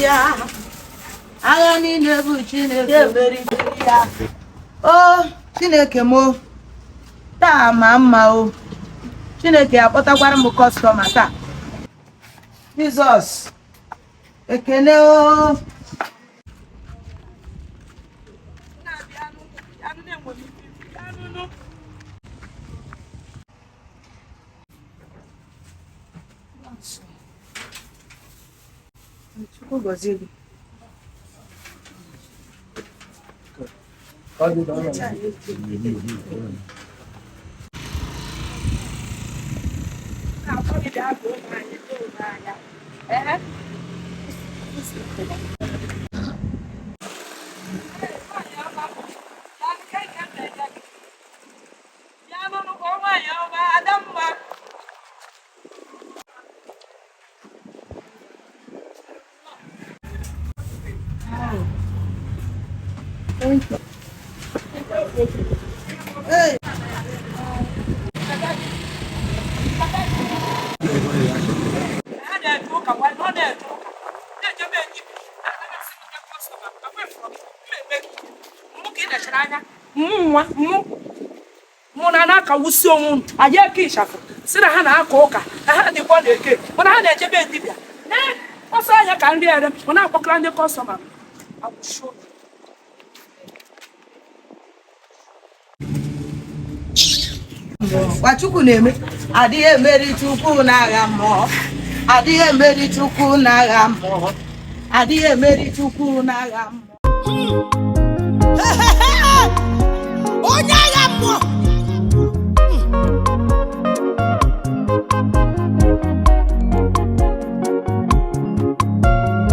ya. Agha niile bụ Chineke meriri ya. O Chineke mo taa ma mma o. Chineke akpọtakwara m kọstọma taa. Jizọs ekele o. Chukwu gọzie gị. Hey. Muna ka wusi onwu aye ke ishafu si na ha na aka ụka na ha dị kwa na-eke mana ha na-ejebe dibịa ọsọ anya ka ndị ere ọ na-akpọkọrọ ndị kọstọma agwụsho Nwachukwu na-eme adịghị emeri Chukwu n'agha mmụọ, adịghị emeri Chukwu n'agha mmụọ, adịghị emeri Chukwu n'agha mmụọ. Onye agha mmụọ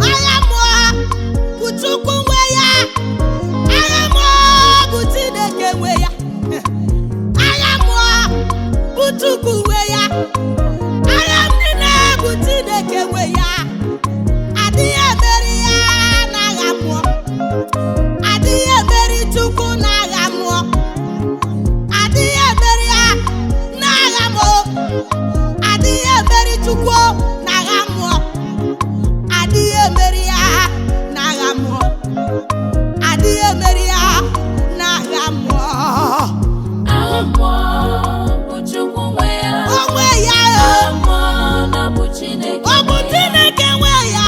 agha mmụọ bụ Chukwu nwe ya, agha mmụọ bụ Chineke nwe ya, agha mmụọ bụ Chukwu nwe ya, agha niile bụ Chineke nwe ya. Adịghị emeri ya n'agha mmụọ, adịghị emeri Chukwu n'agha mmụọ, adịghị emeri ya n'agha mmụọ, adịghị emeri Chukwu n'agha mmụọ, adịghị emeri ya n'agha mmụọ, adịghị emeri ya n'agha mmụọ. Agha mmụọ bụ Chukwu nwe ya. Onwe ya Agha mmụọ na bụ Chineke. ọ bụ Chineke nwe ya.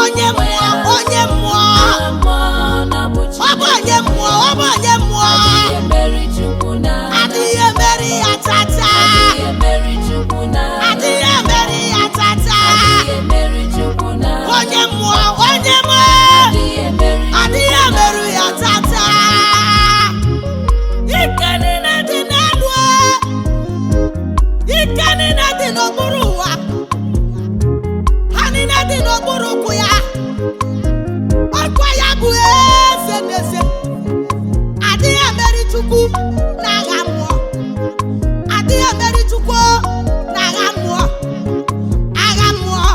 Onye mmụọ, onye mmụọ, Agha mmụọ na bụ ọ bụ Chineke. onye mmụọ, ọ bụ onye mmụọ. Adịghị emeri Chukwu na. Adịghị emeri ya tata, Adịghị emeri Chukwu na. adịghị emeri ya tata. Adịghị emeri Chukwu na. Onye mmụọ, onye mmụọ, Adịghị emeri adịghị emeri ya tata. Ike niile dị n'elu, ike niile dị n'okpuru ụwa, ha niile dị n'okpuru ụkwụ ya. Ọkwa ya bụ eze n'eze. Adịghị emeri Chukwu n'agha mmụọ, adịghị emeri Chukwu n'agha mmụọ. Agha mmụọ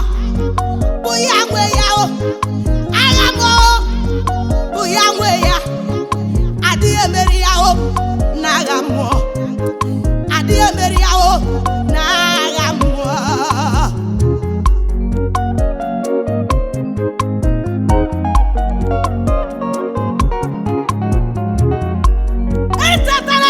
bụ ya nwe ya o, agha mmụọ bụ ya nwe ya. Adịghị emeri ya o n'agha mmụọ, adịghị emeri ya o n'agha mmụọ. Echetara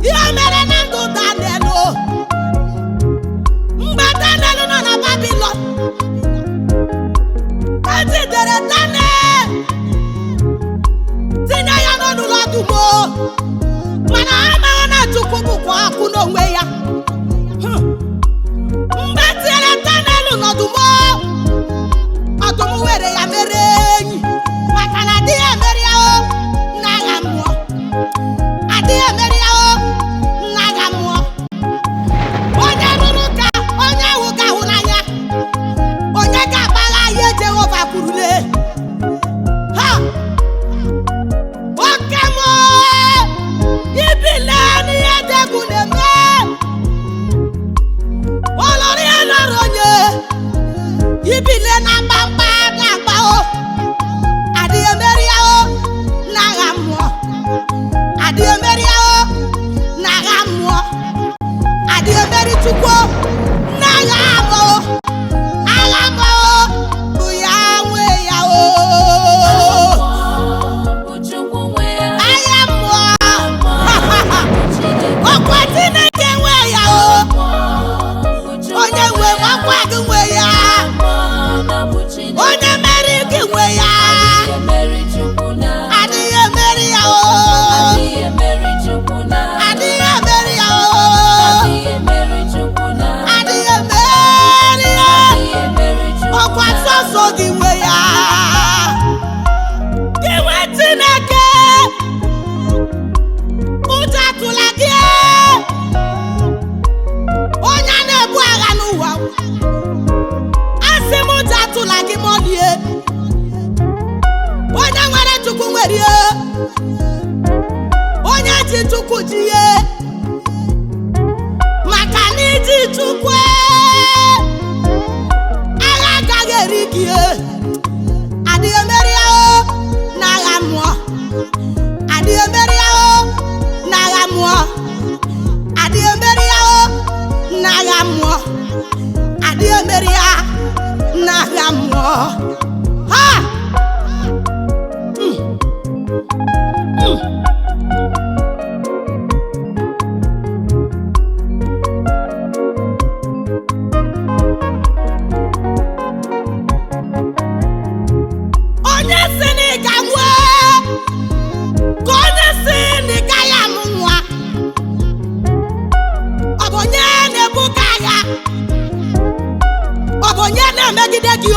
ihe mere na ndụ Daniel mgbe Daniel nọ na Babilọn ejidere Daniel tinye ya n'ọnụụlọ ọdụm mana amaghị na Chukwu bụkwa ọkụ n'onwe ya. Mgbe tinyere Daniel n'ọdụm ọdụm were ya mere enyi maka na adịghị emeri ya n'agha mmụọ, adịghị emeri ya n'agha mmụọ. Onye rụrụ ka onye ahụ ga-ahụ n'anya, onye ga-agbagha ihe Jehova kwurule. Ha oke mmụọ ibile n'ihe dị egwu na-eme olori ya lọrọ onye ibile na mgbamgba na-agba adịghị emeri ya n'agha mmụọ, adịghị emeri ya n'agha mmụọ, adịghị emeri Chukwu n'agha mmụọ. Agha mmụọ bụ ya nwe ya agha mmụọ ọkwa Chineke nwe ya onye nwe ọkwa gị nwe ya, onye mere gị nwe ya, adịghị emeri ya adịghị emeri ya adịghị emeri ya ọkwa sọsọ gị nwe ya. Gị nwe Chineke ụjọ atụla gị onye na-ebu agha n'ụwa, asị m ụjọ atụla gị ma ọ lie onye nwere Chukwu nwere onye ji Chukwu ji ihe maka na iji Chukwu agha agaghị eri gị adịghị emeri ya n'agha mmụọ, adịghị emeri ya n'agha mmụọ, adịghị emeri ya n'agha mmụọ, adịghị emeri ya n'agha mmụọ. Ha onye si na ị ga-anwụ ka onye si na ị gaghị amụ nwa, ọ bụ onye na-ebu gị agha, ọ bụ onye na-emegide gị